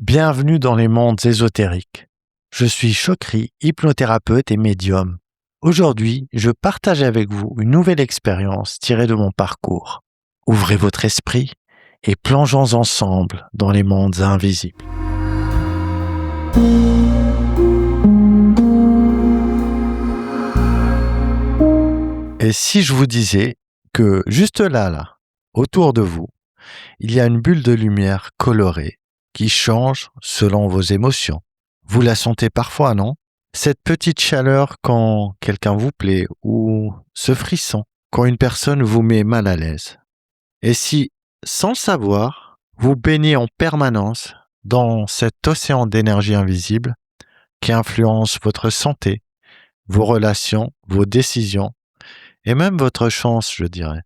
Bienvenue dans les mondes ésotériques. Je suis Chokri, hypnothérapeute et médium. Aujourd'hui, je partage avec vous une nouvelle expérience tirée de mon parcours. Ouvrez votre esprit et plongeons ensemble dans les mondes invisibles. Et si je vous disais que juste là, autour de vous, il y a une bulle de lumière colorée qui change selon vos émotions. Vous la sentez parfois, non? Cette petite chaleur quand quelqu'un vous plaît ou ce frisson quand une personne vous met mal à l'aise. Et si, sans le savoir, vous baignez en permanence dans cet océan d'énergie invisible qui influence votre santé, vos relations, vos décisions et même votre chance, je dirais.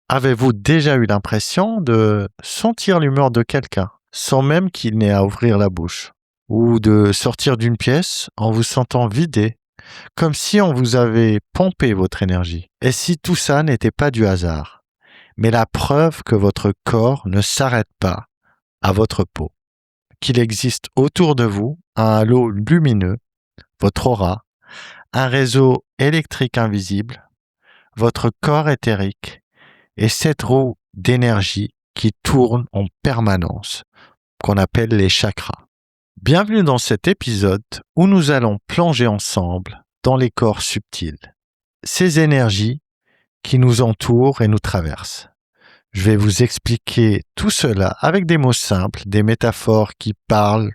Avez-vous déjà eu l'impression de sentir l'humeur de quelqu'un sans même qu'il n'ait à ouvrir la bouche, ou de sortir d'une pièce en vous sentant vidé, comme si on vous avait pompé votre énergie? Et si tout ça n'était pas du hasard, mais la preuve que votre corps ne s'arrête pas à votre peau, qu'il existe autour de vous un halo lumineux, votre aura, un réseau électrique invisible, votre corps éthérique, et cette roue d'énergie qui tourne en permanence, qu'on appelle les chakras. Bienvenue dans cet épisode où nous allons plonger ensemble dans les corps subtils, ces énergies qui nous entourent et nous traversent. Je vais vous expliquer tout cela avec des mots simples, des métaphores qui parlent.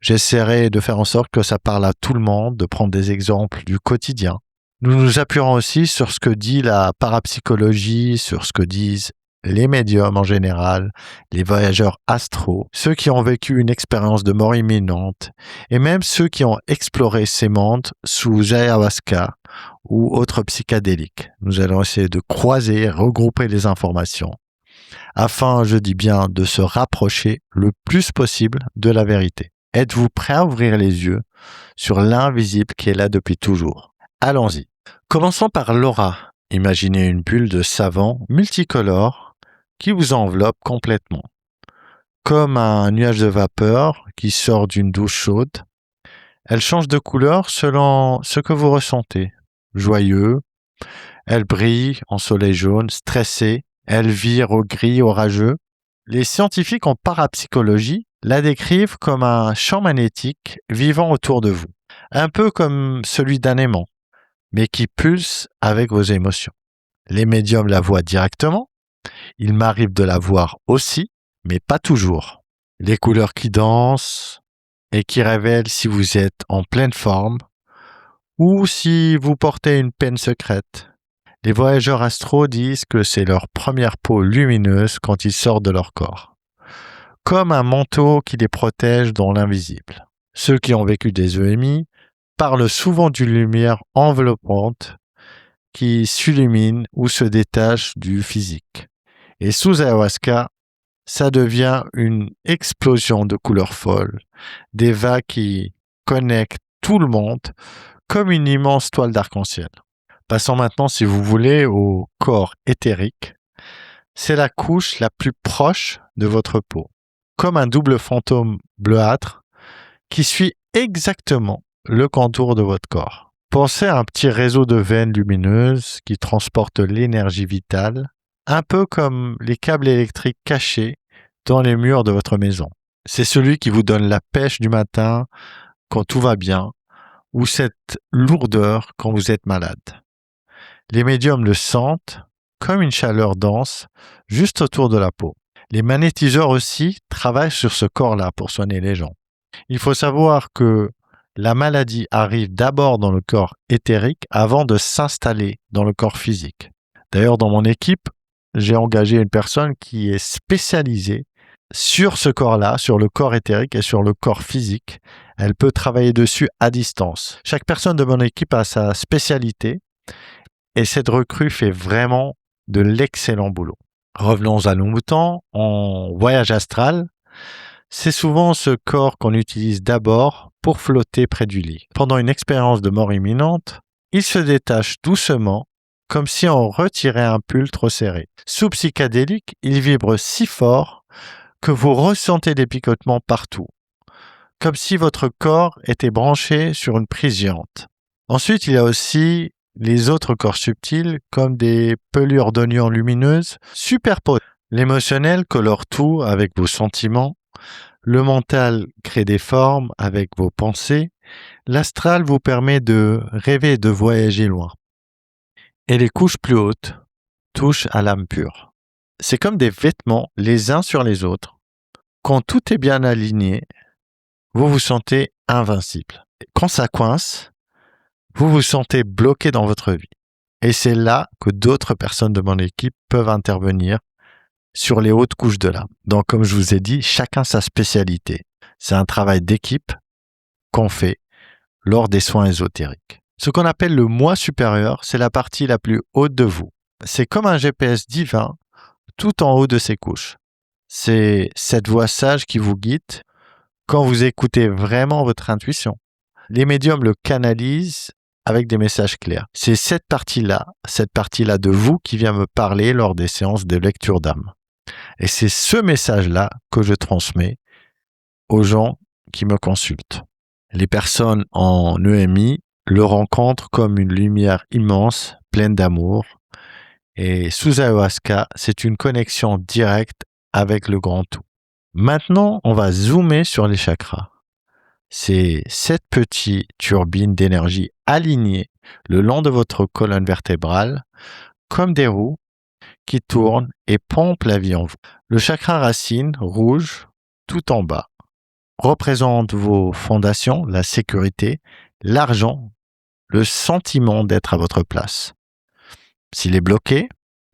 J'essaierai de faire en sorte que ça parle à tout le monde, de prendre des exemples du quotidien. Nous nous appuierons aussi sur ce que dit la parapsychologie, sur ce que disent les médiums en général, les voyageurs astraux, ceux qui ont vécu une expérience de mort imminente, et même ceux qui ont exploré ces mondes sous ayahuasca ou autres psychédéliques. Nous allons essayer de croiser, regrouper les informations, afin, je dis bien, de se rapprocher le plus possible de la vérité. Êtes-vous prêt à ouvrir les yeux sur l'invisible qui est là depuis toujours? Allons-y. Commençons par l'aura. Imaginez une bulle de savon multicolore qui vous enveloppe complètement. Comme un nuage de vapeur qui sort d'une douche chaude, elle change de couleur selon ce que vous ressentez. Joyeux, elle brille en soleil jaune, stressé, elle vire au gris orageux. Les scientifiques en parapsychologie la décrivent comme un champ magnétique vivant autour de vous, un peu comme celui d'un aimant, mais qui pulse avec vos émotions. Les médiums la voient directement. Il m'arrive de la voir aussi, mais pas toujours. Les couleurs qui dansent et qui révèlent si vous êtes en pleine forme ou si vous portez une peine secrète. Les voyageurs astraux disent que c'est leur première peau lumineuse quand ils sortent de leur corps, comme un manteau qui les protège dans l'invisible. Ceux qui ont vécu des EMI parlent souvent d'une lumière enveloppante qui s'illumine ou se détache du physique. Et sous ayahuasca, ça devient une explosion de couleurs folles, des vagues qui connectent tout le monde comme une immense toile d'arc-en-ciel. Passons maintenant, si vous voulez, au corps éthérique. C'est la couche la plus proche de votre peau, comme un double fantôme bleuâtre qui suit exactement le contour de votre corps. Pensez à un petit réseau de veines lumineuses qui transportent l'énergie vitale, un peu comme les câbles électriques cachés dans les murs de votre maison. C'est celui qui vous donne la pêche du matin quand tout va bien, ou cette lourdeur quand vous êtes malade. Les médiums le sentent comme une chaleur dense juste autour de la peau. Les magnétiseurs aussi travaillent sur ce corps-là pour soigner les gens. Il faut savoir que la maladie arrive d'abord dans le corps éthérique avant de s'installer dans le corps physique. D'ailleurs, dans mon équipe, j'ai engagé une personne qui est spécialisée sur ce corps-là, sur le corps éthérique et sur le corps physique. Elle peut travailler dessus à distance. Chaque personne de mon équipe a sa spécialité et cette recrue fait vraiment de l'excellent boulot. Revenons à nos moutons. En voyage astral, c'est souvent ce corps qu'on utilise d'abord pour flotter près du lit. Pendant une expérience de mort imminente, il se détache doucement comme si on retirait un pull trop serré. Sous psychédélique, il vibre si fort que vous ressentez des picotements partout. comme si votre corps était branché sur une prise géante. Ensuite, il y a aussi les autres corps subtils, comme des pelures d'oignons lumineuses superposées. L'émotionnel colore tout avec vos sentiments. Le mental crée des formes avec vos pensées. L'astral vous permet de rêver et de voyager loin. Et les couches plus hautes touchent à l'âme pure. C'est comme des vêtements les uns sur les autres. Quand tout est bien aligné, vous vous sentez invincible. Quand ça coince, vous vous sentez bloqué dans votre vie. Et c'est là que d'autres personnes de mon équipe peuvent intervenir sur les hautes couches de l'âme. Donc, comme je vous ai dit, chacun sa spécialité. C'est un travail d'équipe qu'on fait lors des soins ésotériques. Ce qu'on appelle le moi supérieur, c'est la partie la plus haute de vous. C'est comme un GPS divin tout en haut de ces couches. C'est cette voix sage qui vous guide quand vous écoutez vraiment votre intuition. Les médiums le canalisent avec des messages clairs. C'est cette partie-là de vous qui vient me parler lors des séances de lecture d'âme. Et c'est ce message-là que je transmets aux gens qui me consultent. Les personnes en EMI le rencontrent comme une lumière immense, pleine d'amour. Et sous ayahuasca, c'est une connexion directe avec le grand tout. Maintenant, on va zoomer sur les chakras. C'est 7 petites turbines d'énergie alignées le long de votre colonne vertébrale, comme des roues qui tournent et pompent la vie en vous. Le chakra racine, rouge, tout en bas, représente vos fondations, la sécurité, l'argent, le sentiment d'être à votre place. S'il est bloqué,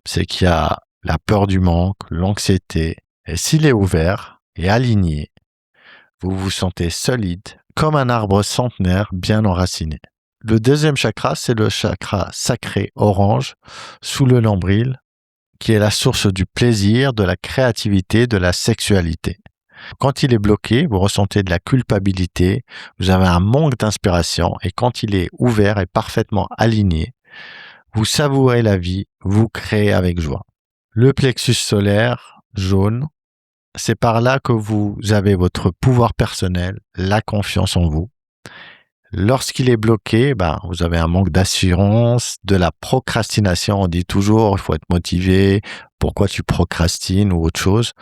c'est qu'il y a la peur du manque, l'anxiété. Et s'il est ouvert et aligné, vous vous sentez solide, comme un arbre centenaire bien enraciné. Le deuxième chakra, c'est le chakra sacré orange, sous le nombril, qui est la source du plaisir, de la créativité, de la sexualité. Quand il est bloqué, vous ressentez de la culpabilité, vous avez un manque d'inspiration, et quand il est ouvert et parfaitement aligné, vous savourez la vie, vous créez avec joie. Le plexus solaire, jaune, c'est par là que vous avez votre pouvoir personnel, la confiance en vous. Lorsqu'il est bloqué, vous avez un manque d'assurance, de la procrastination. On dit toujours, il faut être motivé. Pourquoi tu procrastines ou autre chose?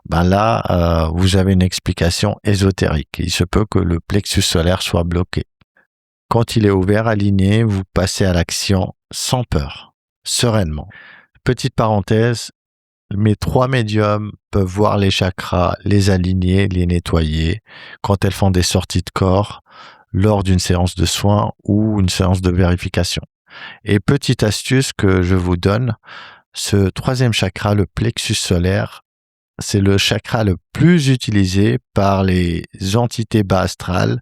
Là, vous avez une explication ésotérique. Il se peut que le plexus solaire soit bloqué. Quand il est ouvert, aligné, vous passez à l'action sans peur, sereinement. Petite parenthèse, mes 3 médiums peuvent voir les chakras, les aligner, les nettoyer quand elles font des sorties de corps lors d'une séance de soins ou une séance de vérification. Et petite astuce que je vous donne, ce 3e chakra, le plexus solaire, c'est le chakra le plus utilisé par les entités bas astrales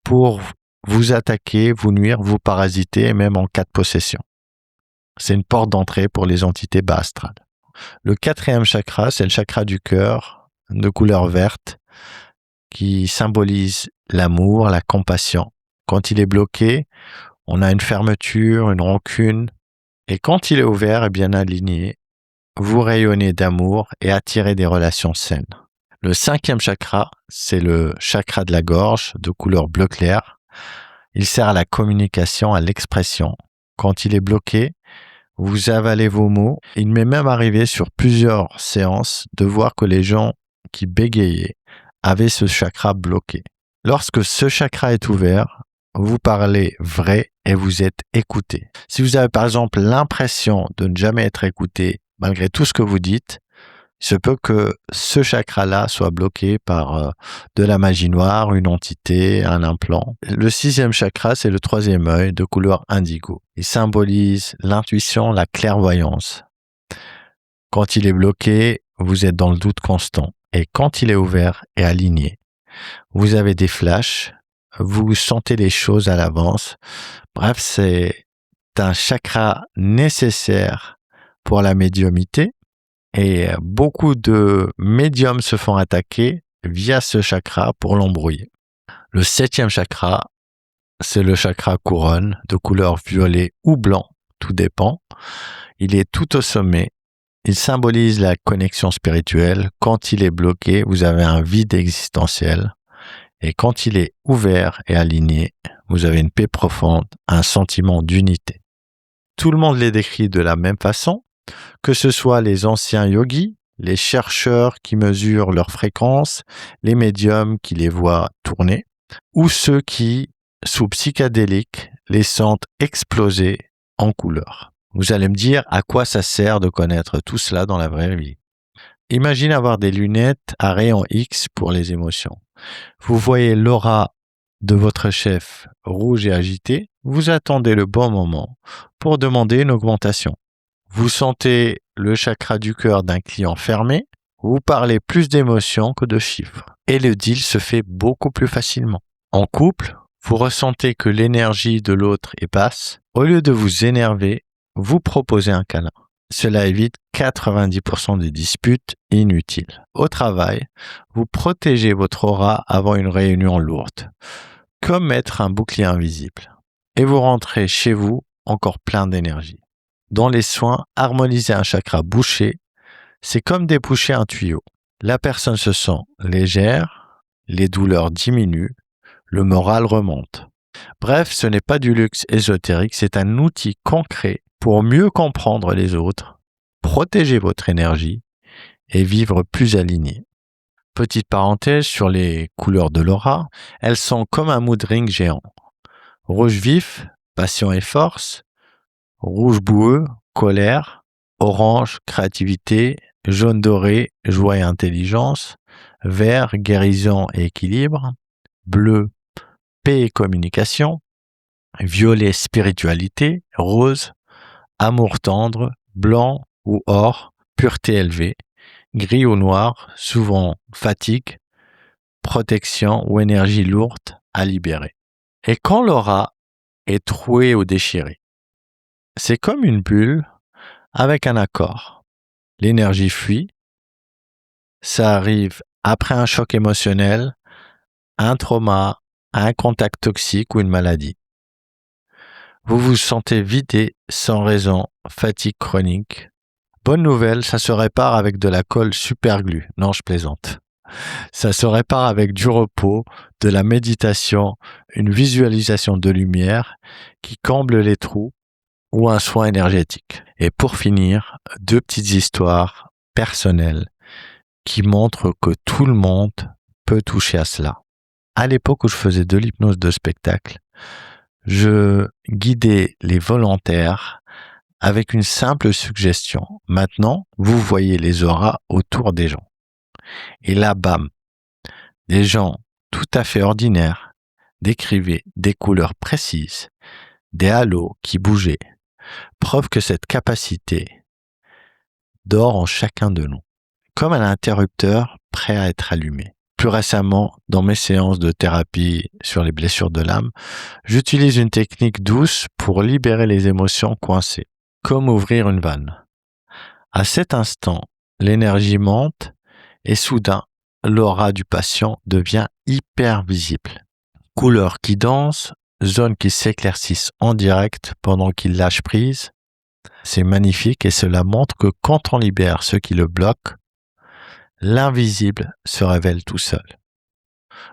pour vous attaquer, vous nuire, vous parasiter, même en cas de possession. C'est une porte d'entrée pour les entités bas astrales. Le 4e chakra, c'est le chakra du cœur, de couleur verte, qui symbolise l'amour, la compassion. Quand il est bloqué, on a une fermeture, une rancune. Et quand il est ouvert et bien aligné, vous rayonnez d'amour et attirez des relations saines. Le 5e chakra, c'est le chakra de la gorge, de couleur bleu clair. Il sert à la communication, à l'expression. Quand il est bloqué, vous avalez vos mots. Il m'est même arrivé sur plusieurs séances de voir que les gens qui bégayaient avaient ce chakra bloqué. Lorsque ce chakra est ouvert, vous parlez vrai et vous êtes écouté. Si vous avez par exemple l'impression de ne jamais être écouté malgré tout ce que vous dites, il se peut que ce chakra-là soit bloqué par de la magie noire, une entité, un implant. Le 6e chakra, c'est le 3e œil de couleur indigo. Il symbolise l'intuition, la clairvoyance. Quand il est bloqué, vous êtes dans le doute constant. Et quand il est ouvert et aligné, vous avez des flashs, vous sentez les choses à l'avance. Bref, c'est un chakra nécessaire pour la médiumité. Et beaucoup de médiums se font attaquer via ce chakra pour l'embrouiller. Le 7e chakra, c'est le chakra couronne de couleur violet ou blanc, tout dépend. Il est tout au sommet. Il symbolise la connexion spirituelle. Quand il est bloqué, vous avez un vide existentiel. Et quand il est ouvert et aligné, vous avez une paix profonde, un sentiment d'unité. Tout le monde les décrit de la même façon, que ce soit les anciens yogis, les chercheurs qui mesurent leur fréquence, les médiums qui les voient tourner, ou ceux qui, sous psychédéliques, les sentent exploser en couleurs. Vous allez me dire à quoi ça sert de connaître tout cela dans la vraie vie. Imagine avoir des lunettes à rayon X pour les émotions. Vous voyez l'aura de votre chef rouge et agité, vous attendez le bon moment pour demander une augmentation. Vous sentez le chakra du cœur d'un client fermé, vous parlez plus d'émotions que de chiffres. Et le deal se fait beaucoup plus facilement. En couple, vous ressentez que l'énergie de l'autre est basse. Au lieu de vous énerver, vous proposez un câlin. Cela évite 90% des disputes inutiles. Au travail, vous protégez votre aura avant une réunion lourde, comme mettre un bouclier invisible. Et vous rentrez chez vous encore plein d'énergie. Dans les soins, harmoniser un chakra bouché, c'est comme déboucher un tuyau. La personne se sent légère, les douleurs diminuent, le moral remonte. Bref, ce n'est pas du luxe ésotérique, c'est un outil concret pour mieux comprendre les autres, protéger votre énergie et vivre plus aligné. Petite parenthèse sur les couleurs de l'aura, elles sont comme un mood ring géant. Rouge vif, passion et force. Rouge boueux, colère. Orange, créativité. Jaune doré, joie et intelligence. Vert, guérison et équilibre. Bleu, paix et communication. Violet, spiritualité. Rose, amour tendre. Blanc ou or, pureté élevée. Gris ou noir, souvent fatigue, protection ou énergie lourde à libérer. Et quand l'aura est trouée ou déchirée, c'est comme une bulle avec un accord. L'énergie fuit, ça arrive après un choc émotionnel, un trauma, un contact toxique ou une maladie. Vous vous sentez vidé sans raison, fatigue chronique. Bonne nouvelle, ça se répare avec de la colle superglue. Non, je plaisante. Ça se répare avec du repos, de la méditation, une visualisation de lumière qui comble les trous ou un soin énergétique. Et pour finir, 2 petites histoires personnelles qui montrent que tout le monde peut toucher à cela. À l'époque où je faisais de l'hypnose de spectacle, je guidais les volontaires avec une simple suggestion. Maintenant, vous voyez les auras autour des gens. Et là, bam, des gens tout à fait ordinaires décrivaient des couleurs précises, des halos qui bougeaient. Preuve que cette capacité dort en chacun de nous, comme un interrupteur prêt à être allumé. Plus récemment, dans mes séances de thérapie sur les blessures de l'âme, j'utilise une technique douce pour libérer les émotions coincées, comme ouvrir une vanne. À cet instant, l'énergie monte et soudain, l'aura du patient devient hyper visible. Couleurs qui dansent, zones qui s'éclaircissent en direct pendant qu'il lâche prise. C'est magnifique et cela montre que quand on libère ce qui le bloque, l'invisible se révèle tout seul.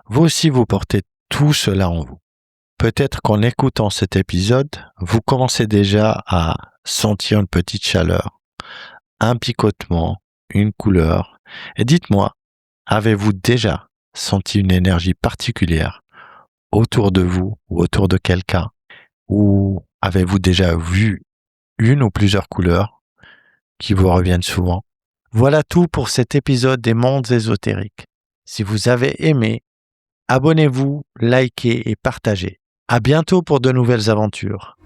Vous aussi, vous portez tout cela en vous. Peut-être qu'en écoutant cet épisode, vous commencez déjà à sentir une petite chaleur, un picotement, une couleur. Et dites-moi, avez-vous déjà senti une énergie particulière autour de vous ou autour de quelqu'un? Ou avez-vous déjà vu une ou plusieurs couleurs qui vous reviennent souvent? Voilà tout pour cet épisode des mondes ésotériques. Si vous avez aimé, abonnez-vous, likez et partagez. À bientôt pour de nouvelles aventures.